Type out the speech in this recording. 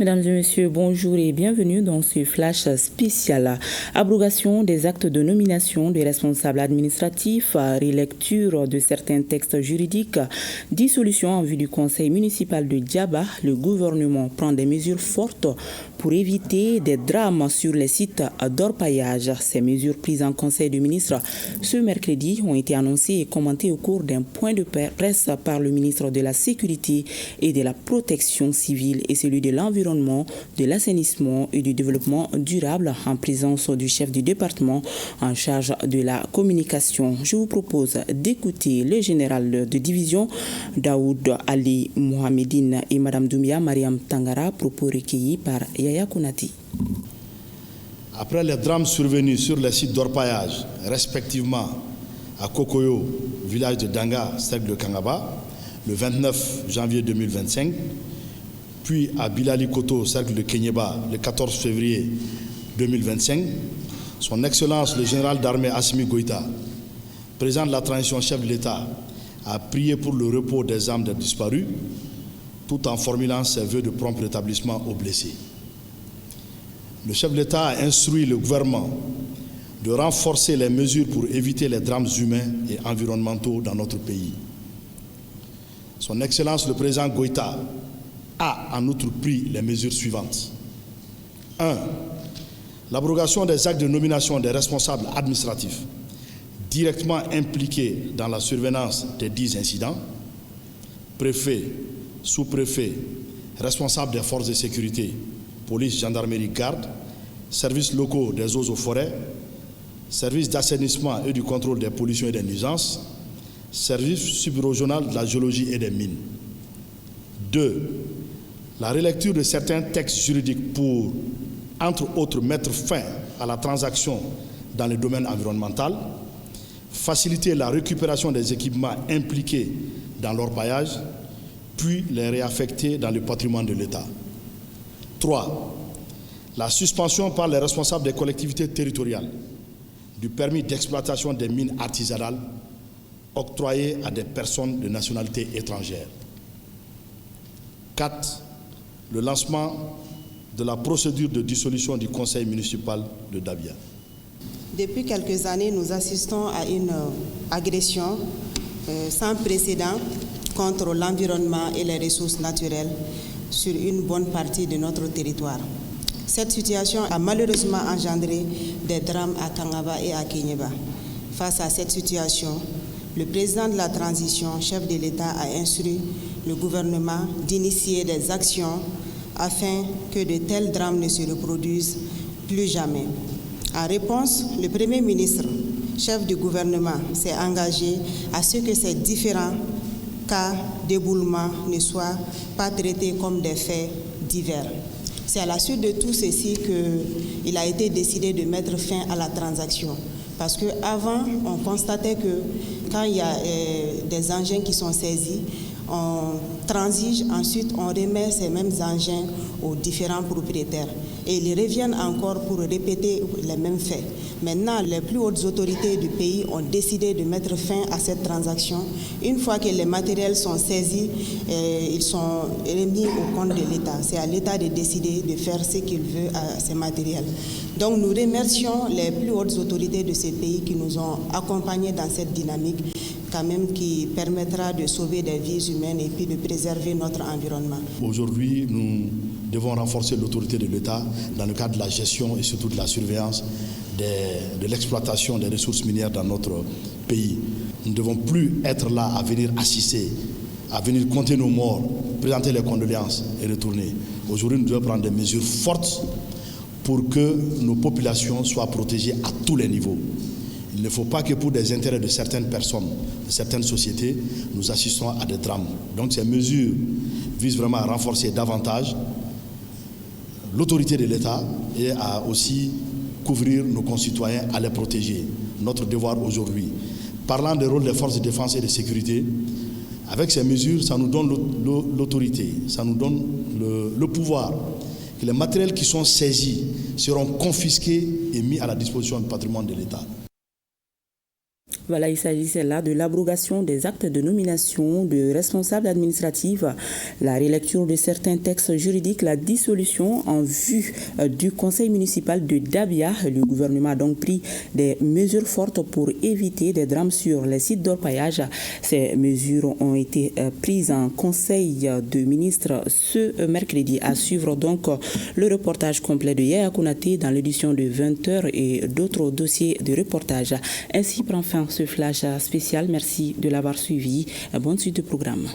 Mesdames et messieurs, bonjour et bienvenue dans ce flash spécial. Abrogation des actes de nomination des responsables administratifs, relecture de certains textes juridiques, dissolution en vue du conseil municipal de Diaba. Le gouvernement prend des mesures fortes pour éviter des drames sur les sites d'orpaillage. Ces mesures prises en conseil de ministres ce mercredi ont été annoncées et commentées au cours d'un point de presse par le ministre de la Sécurité et de la Protection civile et celui de l'Environnement, de l'assainissement et du développement durable en présence du chef du département en charge de la communication. Je vous propose d'écouter le général de division Daoud Ali Mohamedine et Madame Doumbia Mariam Tangara, propos recueillis par Yaya Kounati. Après les drames survenus sur les sites d'orpaillage, respectivement à Kokoyo, village de Danga, cercle de Kangaba, le 29 janvier 2025, puis à Bilali Koto, cercle de Kenyeba, le 14 février 2025, son Excellence le général d'armée Assimi Goïta, président de la transition chef de l'État, a prié pour le repos des âmes des disparus, tout en formulant ses vœux de prompt rétablissement aux blessés. Le chef de l'État a instruit le gouvernement de renforcer les mesures pour éviter les drames humains et environnementaux dans notre pays. Son Excellence le président Goïta a en outre pris les mesures suivantes. 1. L'abrogation des actes de nomination des responsables administratifs directement impliqués dans la survenance des 10 incidents, préfet, sous-préfet, responsables des forces de sécurité, police, gendarmerie, garde, services locaux des eaux et forêts, services d'assainissement et du contrôle des pollutions et des nuisances, service subrégional de la géologie et des mines. 2. La relecture de certains textes juridiques pour, entre autres, mettre fin à la transaction dans le domaine environnemental, faciliter la récupération des équipements impliqués dans l'orpaillage, puis les réaffecter dans le patrimoine de l'État. 3. La suspension par les responsables des collectivités territoriales du permis d'exploitation des mines artisanales octroyées à des personnes de nationalité étrangère. 4. Le lancement de la procédure de dissolution du conseil municipal de Dabia. Depuis quelques années, nous assistons à une agression sans précédent contre l'environnement et les ressources naturelles sur une bonne partie de notre territoire. Cette situation a malheureusement engendré des drames à Kangaba et à Kenyeba. Face à cette situation, le président de la transition, chef de l'État, a instruit le gouvernement d'initier des actions afin que de tels drames ne se reproduisent plus jamais. En réponse, le Premier ministre, chef du gouvernement, s'est engagé à ce que ces différents cas d'éboulement ne soient pas traités comme des faits divers. C'est à la suite de tout ceci qu'il a été décidé de mettre fin à la transaction. Parce qu'avant, on constatait que quand il y a des engins qui sont saisis, on transige, ensuite on remet ces mêmes engins aux différents propriétaires. Et ils reviennent encore pour répéter les mêmes faits. Maintenant, les plus hautes autorités du pays ont décidé de mettre fin à cette transaction. Une fois que les matériels sont saisis, ils sont remis au compte de l'État. C'est à l'État de décider de faire ce qu'il veut à ces matériels. Donc nous remercions les plus hautes autorités de ce pays qui nous ont accompagnés dans cette dynamique, quand même qui permettra de sauver des vies humaines et puis de préserver notre environnement. Aujourd'hui, nous devons renforcer l'autorité de l'État dans le cadre de la gestion et surtout de la surveillance de l'exploitation des ressources minières dans notre pays. Nous ne devons plus être là à venir assister, à venir compter nos morts, présenter les condoléances et retourner. Aujourd'hui, nous devons prendre des mesures fortes pour que nos populations soient protégées à tous les niveaux. Il ne faut pas que pour des intérêts de certaines personnes, de certaines sociétés, nous assistons à des drames. Donc ces mesures visent vraiment à renforcer davantage l'autorité de l'État et à aussi couvrir nos concitoyens, à les protéger. Notre devoir aujourd'hui. Parlant des rôles des forces de défense et de sécurité, avec ces mesures, ça nous donne l'autorité, ça nous donne le pouvoir. Que les matériels qui sont saisis seront confisqués et mis à la disposition du patrimoine de l'État. Voilà, il s'agissait là de l'abrogation des actes de nomination de responsables administratifs, la relecture de certains textes juridiques, la dissolution en vue du conseil municipal de Dabia. Le gouvernement a donc pris des mesures fortes pour éviter des drames sur les sites d'orpaillage. Ces mesures ont été prises en conseil de ministres ce mercredi. À suivre donc le reportage complet de Yaya Konaté dans l'édition de 20h et d'autres dossiers de reportage. Ainsi prend fin ce flash spécial. Merci de l'avoir suivi. Bonne suite de programme.